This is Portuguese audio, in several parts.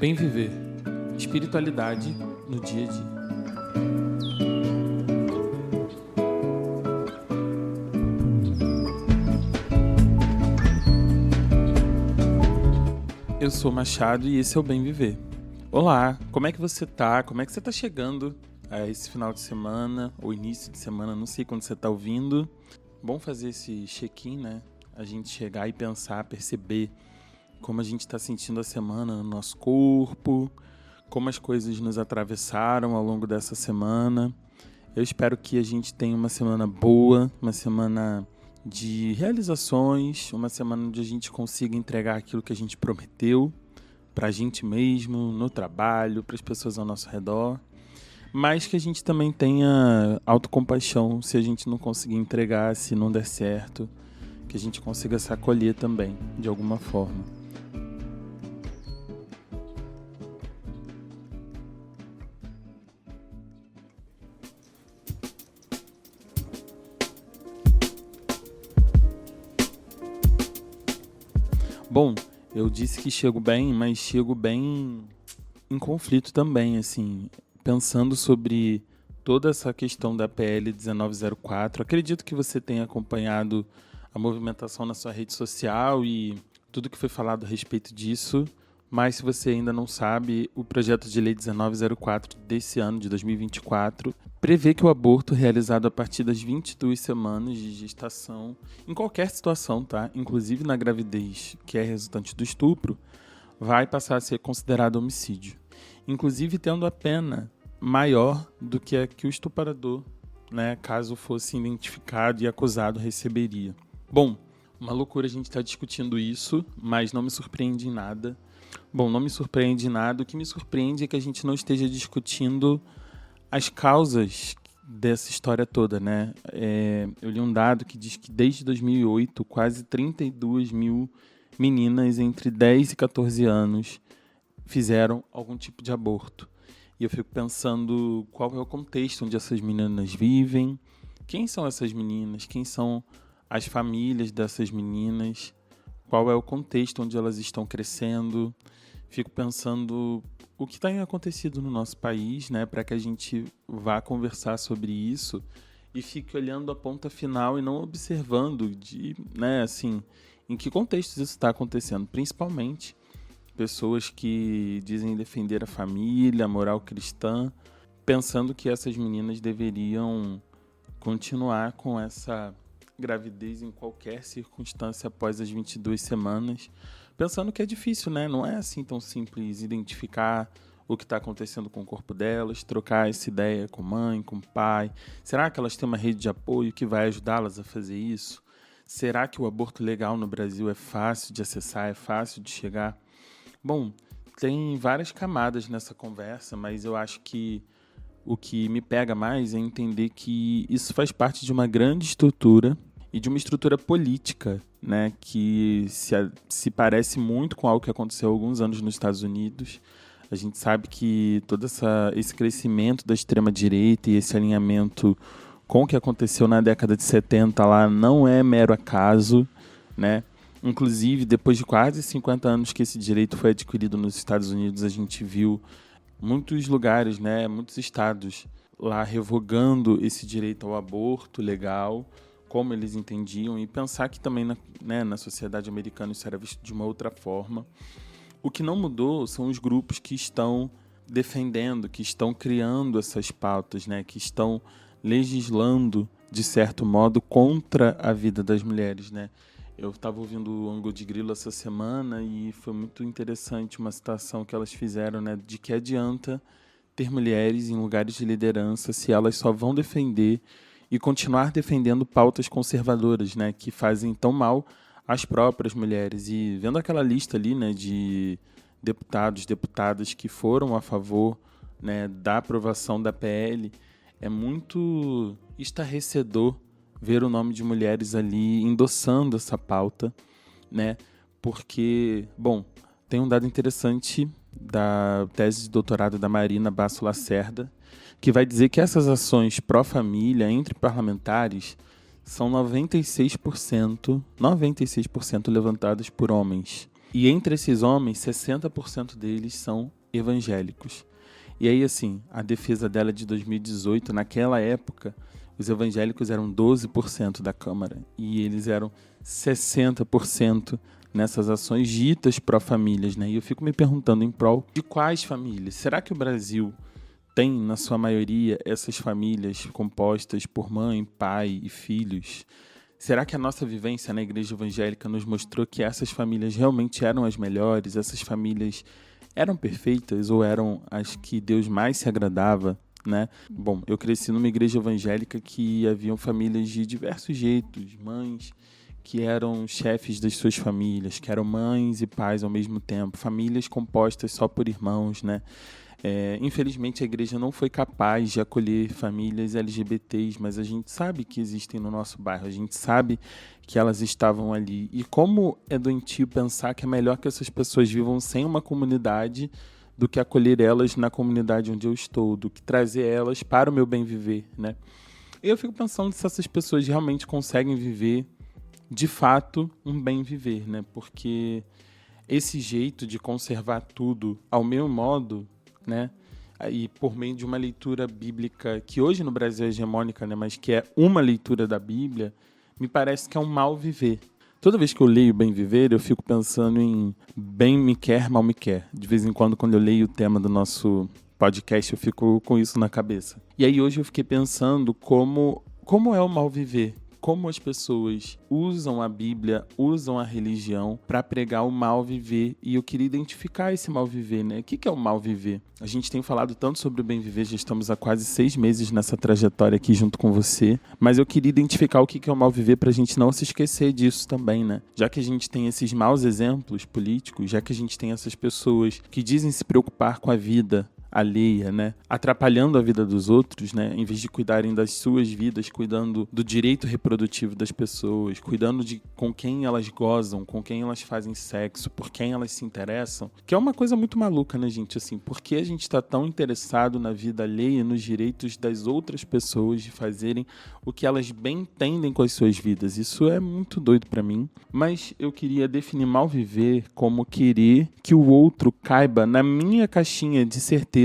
Bem viver. Espiritualidade no dia a dia. Eu sou Machado e esse é o Bem Viver. Olá, como é que você tá? Como é que você tá chegando a esse final de semana ou início de semana? Não sei quando você tá ouvindo. Bom fazer esse check-in, né? A gente chegar e pensar, perceber como a gente tá sentindo a semana no nosso corpo, como as coisas nos atravessaram ao longo dessa semana. Eu espero que a gente tenha uma semana boa, uma semana de realizações, uma semana onde a gente consiga entregar aquilo que a gente prometeu para a gente mesmo, no trabalho, para as pessoas ao nosso redor, mas que a gente também tenha autocompaixão se a gente não conseguir entregar, se não der certo, que a gente consiga se acolher também, de alguma forma. Bom, eu disse que chego bem, mas chego bem em conflito também, assim, pensando sobre toda essa questão da PL 1904. Acredito que você tenha acompanhado a movimentação na sua rede social e tudo que foi falado a respeito disso, mas se você ainda não sabe, o projeto de lei 1904 desse ano, de 2024, prevê que o aborto realizado a partir das 22 semanas de gestação, em qualquer situação, tá? Inclusive na gravidez que é resultante do estupro, vai passar a ser considerado homicídio. Inclusive tendo a pena maior do que a que o estuprador, né, caso fosse identificado e acusado, receberia. Bom, uma loucura a gente estar discutindo isso, mas não me surpreende em nada. Bom, não me surpreende em nada. O que me surpreende é que a gente não esteja discutindo as causas dessa história toda, né? Eu li um dado que diz que desde 2008, quase 32 mil meninas entre 10 e 14 anos fizeram algum tipo de aborto. E eu fico pensando qual é o contexto onde essas meninas vivem, quem são essas meninas, quem são as famílias dessas meninas, qual é o contexto onde elas estão crescendo. Fico pensando o que tem acontecido no nosso país, né, para que a gente vá conversar sobre isso e fique olhando a ponta final e não observando né, assim, em que contextos isso está acontecendo, principalmente pessoas que dizem defender a família, a moral cristã, pensando que essas meninas deveriam continuar com essa gravidez em qualquer circunstância após as 22 semanas, pensando que é difícil, né? Não é assim tão simples identificar o que está acontecendo com o corpo delas, trocar essa ideia com mãe, com pai. Será que elas têm uma rede de apoio que vai ajudá-las a fazer isso? Será que o aborto legal no Brasil é fácil de acessar, é fácil de chegar? Bom, tem várias camadas nessa conversa, mas eu acho que o que me pega mais é entender que isso faz parte de uma grande estrutura e de uma estrutura política, né, que se parece muito com algo que aconteceu há alguns anos nos Estados Unidos. A gente sabe que todo esse crescimento da extrema-direita e esse alinhamento com o que aconteceu na década de 70 lá não é mero acaso, né? Inclusive, depois de quase 50 anos que esse direito foi adquirido nos Estados Unidos, a gente viu muitos lugares, né, muitos estados lá revogando esse direito ao aborto legal, como eles entendiam, e pensar que também na sociedade americana isso era visto de uma outra forma. O que não mudou são os grupos que estão defendendo, que estão criando essas pautas, né, que estão legislando, de certo modo, contra a vida das mulheres, né? Eu estava ouvindo o Ângulo de Grilo essa semana e foi muito interessante uma citação que elas fizeram, né, de que adianta ter mulheres em lugares de liderança se elas só vão defender e continuar defendendo pautas conservadoras, né, que fazem tão mal às próprias mulheres. E vendo aquela lista ali, né, de deputados, deputadas que foram a favor, né, da aprovação da PL, é muito estarrecedor ver o nome de mulheres ali endossando essa pauta, né? Porque, bom, tem um dado interessante da tese de doutorado da Marina Basso Lacerda, que vai dizer que essas ações pró-família entre parlamentares são 96% levantadas por homens. E entre esses homens, 60% deles são evangélicos. E aí, assim, a defesa dela é de 2018, naquela época, os evangélicos eram 12% da Câmara e eles eram 60% nessas ações ditas pró-famílias, né? E eu fico me perguntando em prol de quais famílias? Será que o Brasil tem, na sua maioria, essas famílias compostas por mãe, pai e filhos? Será que a nossa vivência na igreja evangélica nos mostrou que essas famílias realmente eram as melhores? Essas famílias eram perfeitas ou eram as que Deus mais se agradava, né? Bom, eu cresci numa igreja evangélica que haviam famílias de diversos jeitos, mães que eram chefes das suas famílias, que eram mães e pais ao mesmo tempo, famílias compostas só por irmãos, né? Infelizmente a igreja não foi capaz de acolher famílias LGBTs, mas a gente sabe que existem no nosso bairro, a gente sabe que elas estavam ali. E como é doentio pensar que é melhor que essas pessoas vivam sem uma comunidade do que acolher elas na comunidade onde eu estou, do que trazer elas para o meu bem viver, né? E eu fico pensando se essas pessoas realmente conseguem viver, de fato, um bem viver, né? Porque esse jeito de conservar tudo ao meu modo, né? E por meio de uma leitura bíblica que hoje no Brasil é hegemônica, né? Mas que é uma leitura da Bíblia, me parece que é um mal viver. Toda vez que eu leio Bem Viver, eu fico pensando em bem me quer, mal me quer. De vez em quando eu leio o tema do nosso podcast, eu fico com isso na cabeça. E aí hoje eu fiquei pensando como é o mal viver. Como as pessoas usam a Bíblia, usam a religião para pregar o mal viver. E eu queria identificar esse mal viver, né? O que é o mal viver? A gente tem falado tanto sobre o bem viver, já estamos há quase 6 meses nessa trajetória aqui junto com você. Mas eu queria identificar o que é o mal viver para a gente não se esquecer disso também, né? Já que a gente tem esses maus exemplos políticos, já que a gente tem essas pessoas que dizem se preocupar com a vida alheia, né? Atrapalhando a vida dos outros, né? Em vez de cuidarem das suas vidas, cuidando do direito reprodutivo das pessoas, cuidando de com quem elas gozam, com quem elas fazem sexo, por quem elas se interessam, que é uma coisa muito maluca, né, gente? Assim, por que a gente está tão interessado na vida alheia, nos direitos das outras pessoas de fazerem o que elas bem entendem com as suas vidas? Isso é muito doido para mim, mas eu queria definir mal viver como querer que o outro caiba na minha caixinha de certeza,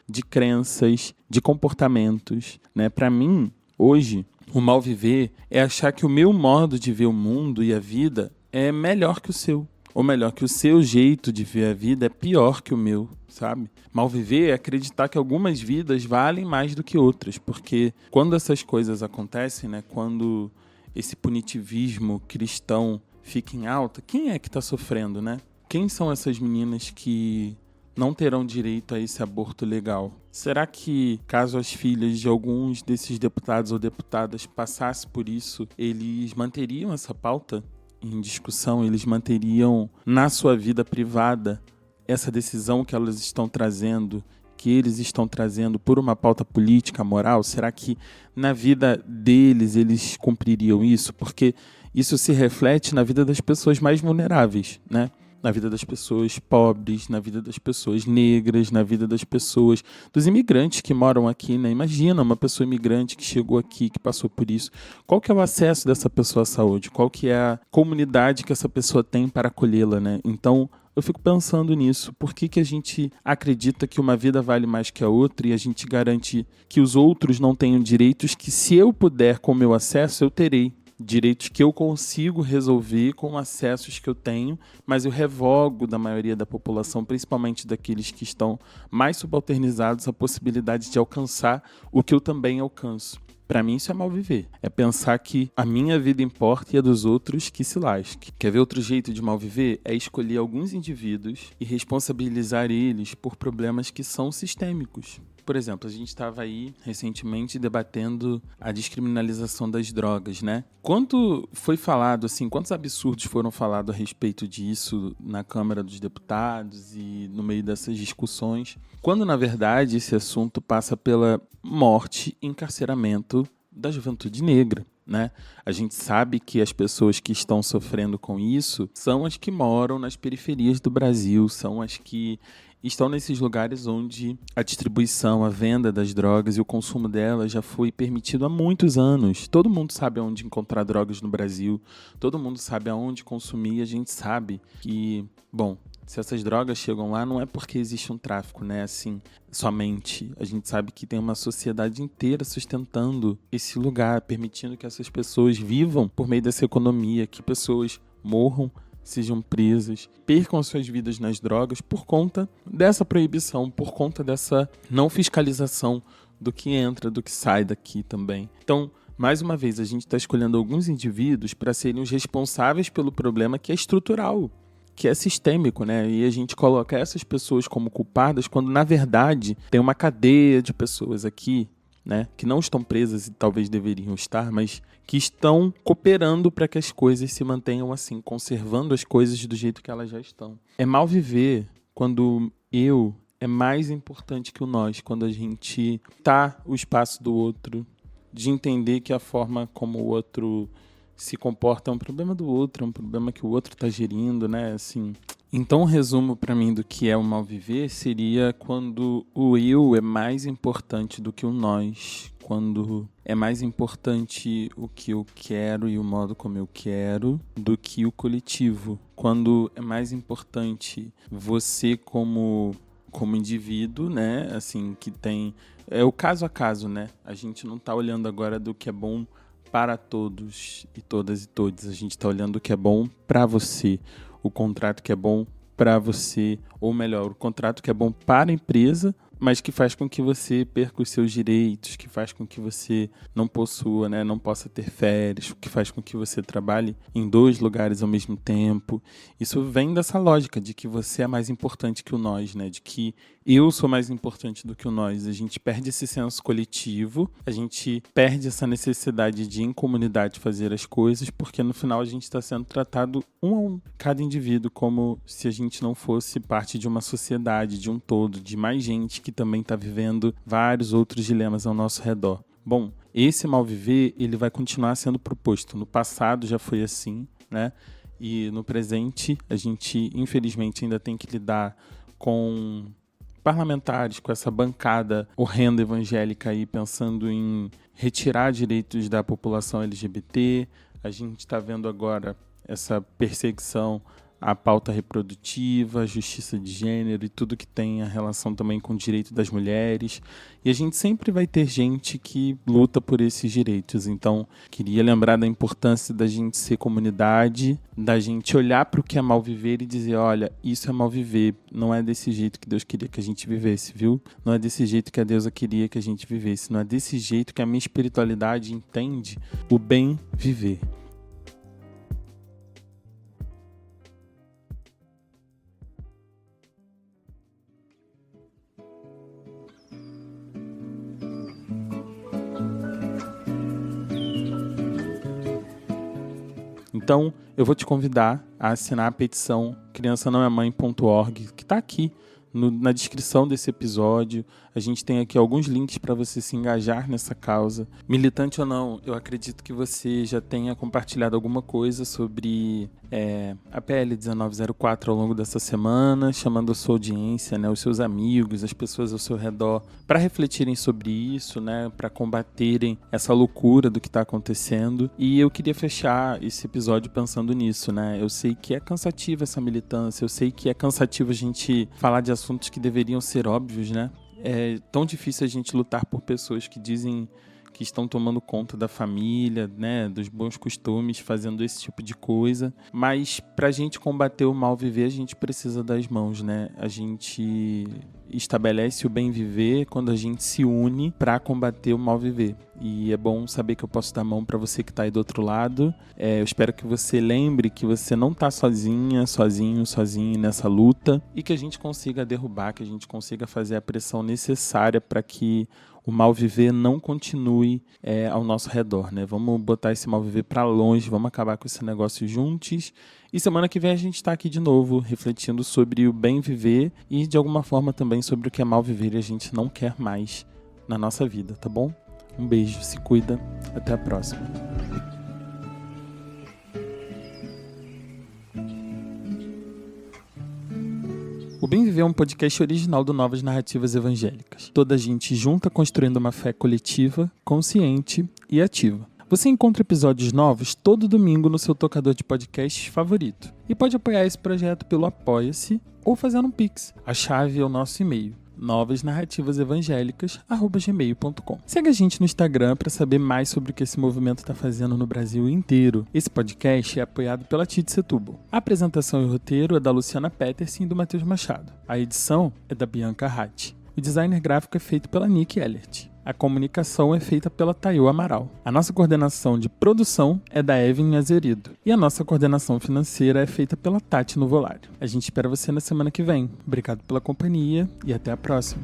de crenças, de comportamentos, né? Para mim, hoje, o mal viver é achar que o meu modo de ver o mundo e a vida é melhor que o seu. Ou melhor, que o seu jeito de ver a vida é pior que o meu, sabe? Mal viver é acreditar que algumas vidas valem mais do que outras. Porque quando essas coisas acontecem, né? Quando esse punitivismo cristão fica em alta, quem é que está sofrendo, né? Quem são essas meninas que não terão direito a esse aborto legal? Será que, caso as filhas de alguns desses deputados ou deputadas passassem por isso, eles manteriam essa pauta em discussão? Eles manteriam na sua vida privada essa decisão que elas estão trazendo, que eles estão trazendo por uma pauta política, moral? Será que na vida deles eles cumpririam isso? Porque isso se reflete na vida das pessoas mais vulneráveis, né? Na vida das pessoas pobres, na vida das pessoas negras, na vida das pessoas, dos imigrantes que moram aqui, né? Imagina uma pessoa imigrante que chegou aqui, que passou por isso. Qual que é o acesso dessa pessoa à saúde? Qual que é a comunidade que essa pessoa tem para acolhê-la, né? Então, eu fico pensando nisso. Por que a gente acredita que uma vida vale mais que a outra e a gente garante que os outros não tenham direitos que, se eu puder com o meu acesso, eu terei? Direitos que eu consigo resolver com acessos que eu tenho, mas eu revogo da maioria da população, principalmente daqueles que estão mais subalternizados, a possibilidade de alcançar o que eu também alcanço. Para mim isso é mal viver. É pensar que a minha vida importa e a dos outros que se lasque. Quer ver outro jeito de mal viver? É escolher alguns indivíduos e responsabilizar eles por problemas que são sistêmicos. Por exemplo, a gente estava aí recentemente debatendo a descriminalização das drogas, né? Quanto foi falado, assim, quantos absurdos foram falados a respeito disso na Câmara dos Deputados e no meio dessas discussões, quando, na verdade, esse assunto passa pela morte e encarceramento da juventude negra, né? A gente sabe que as pessoas que estão sofrendo com isso são as que moram nas periferias do Brasil, são as que estão nesses lugares onde a distribuição, a venda das drogas e o consumo delas já foi permitido há muitos anos. Todo mundo sabe aonde encontrar drogas no Brasil, todo mundo sabe aonde consumir, a gente sabe que, bom, se essas drogas chegam lá, não é porque existe um tráfico, né? Assim, somente. A gente sabe que tem uma sociedade inteira sustentando esse lugar, permitindo que essas pessoas vivam por meio dessa economia, que pessoas morram, sejam presas, percam suas vidas nas drogas por conta dessa proibição, por conta dessa não fiscalização do que entra, do que sai daqui também. Então, mais uma vez, a gente está escolhendo alguns indivíduos para serem os responsáveis pelo problema que é estrutural, que é sistêmico, né? E a gente coloca essas pessoas como culpadas quando, na verdade, tem uma cadeia de pessoas aqui, né, que não estão presas e talvez deveriam estar, mas que estão cooperando para que as coisas se mantenham assim, conservando as coisas do jeito que elas já estão. É mal viver quando eu é mais importante que o nós, quando a gente tá o espaço do outro, de entender que a forma como o outro se comporta é um problema do outro, é um problema que o outro está gerindo, né? Assim, então, um resumo para mim do que é o mal viver seria quando o eu é mais importante do que o nós, quando é mais importante o que eu quero e o modo como eu quero do que o coletivo, quando é mais importante você como indivíduo, né? Assim, que tem é o caso a caso, né? A gente não está olhando agora do que é bom para todos e todas e todos. A gente está olhando o que é bom para você, o contrato que é bom para você, ou melhor, o contrato que é bom para a empresa, mas que faz com que você perca os seus direitos, que faz com que você não possua, né, não possa ter férias, que faz com que você trabalhe em 2 lugares ao mesmo tempo. Isso vem dessa lógica de que você é mais importante que o nós, né, de que eu sou mais importante do que o nós. A gente perde esse senso coletivo, a gente perde essa necessidade de, em comunidade, fazer as coisas, porque no final a gente está sendo tratado um a um, cada indivíduo, como se a gente não fosse parte de uma sociedade, de um todo, de mais gente que também está vivendo vários outros dilemas ao nosso redor. Bom, esse mal viver, ele vai continuar sendo proposto. No passado já foi assim, né? E no presente a gente, infelizmente, ainda tem que lidar com parlamentares, com essa bancada horrenda evangélica aí pensando em retirar direitos da população LGBT. A gente está vendo agora essa perseguição à pauta reprodutiva, à justiça de gênero e tudo que tem a relação também com o direito das mulheres. E a gente sempre vai ter gente que luta por esses direitos. Então, queria lembrar da importância da gente ser comunidade, da gente olhar para o que é mal viver e dizer, olha, isso é mal viver, não é desse jeito que Deus queria que a gente vivesse, viu? Não é desse jeito que a deusa queria que a gente vivesse, não é desse jeito que a minha espiritualidade entende o bem viver. Então, eu vou te convidar a assinar a petição criançanãoemãe.org, que está aqui na descrição desse episódio. A gente tem aqui alguns links para você se engajar nessa causa. Militante ou não, eu acredito que você já tenha compartilhado alguma coisa sobre a PL 1904 ao longo dessa semana, chamando a sua audiência, né, os seus amigos, as pessoas ao seu redor, para refletirem sobre isso, né, para combaterem essa loucura do que está acontecendo. E eu queria fechar esse episódio pensando nisso, né? Eu sei que é cansativa essa militância, eu sei que é cansativo a gente falar de assuntos que deveriam ser óbvios, né? É tão difícil a gente lutar por pessoas que dizem que estão tomando conta da família, né, dos bons costumes, fazendo esse tipo de coisa. Mas para a gente combater o mal viver, a gente precisa das mãos, né? A gente estabelece o bem viver quando a gente se une para combater o mal viver. E é bom saber que eu posso dar a mão para você que está aí do outro lado. Eu espero que você lembre que você não está sozinho nessa luta e que a gente consiga derrubar, que a gente consiga fazer a pressão necessária para que o mal viver não continue ao nosso redor, né? Vamos botar esse mal viver para longe, vamos acabar com esse negócio juntos. E semana que vem a gente está aqui de novo, refletindo sobre o bem viver e de alguma forma também sobre o que é mal viver e a gente não quer mais na nossa vida, tá bom? Um beijo, se cuida, até a próxima. O Bem Viver é um podcast original do Novas Narrativas Evangélicas. Toda a gente junta construindo uma fé coletiva, consciente e ativa. Você encontra episódios novos todo domingo no seu tocador de podcasts favorito. E pode apoiar esse projeto pelo Apoia-se ou fazendo um Pix. A chave é o nosso e-mail, novasnarrativasevangélicas@gmail.com. Segue a gente no Instagram para saber mais sobre o que esse movimento está fazendo no Brasil inteiro. Esse podcast é apoiado pela Tite Setúbal. A apresentação e o roteiro é da Luciana Peterson e do Matheus Machado. A edição é da Bianca Ratti. O designer gráfico é feito pela Nick Ellert. A comunicação é feita pela Tayo Amaral. A nossa coordenação de produção é da Evelyn Azerido. E a nossa coordenação financeira é feita pela Tati Nuvolari. A gente espera você na semana que vem. Obrigado pela companhia e até a próxima.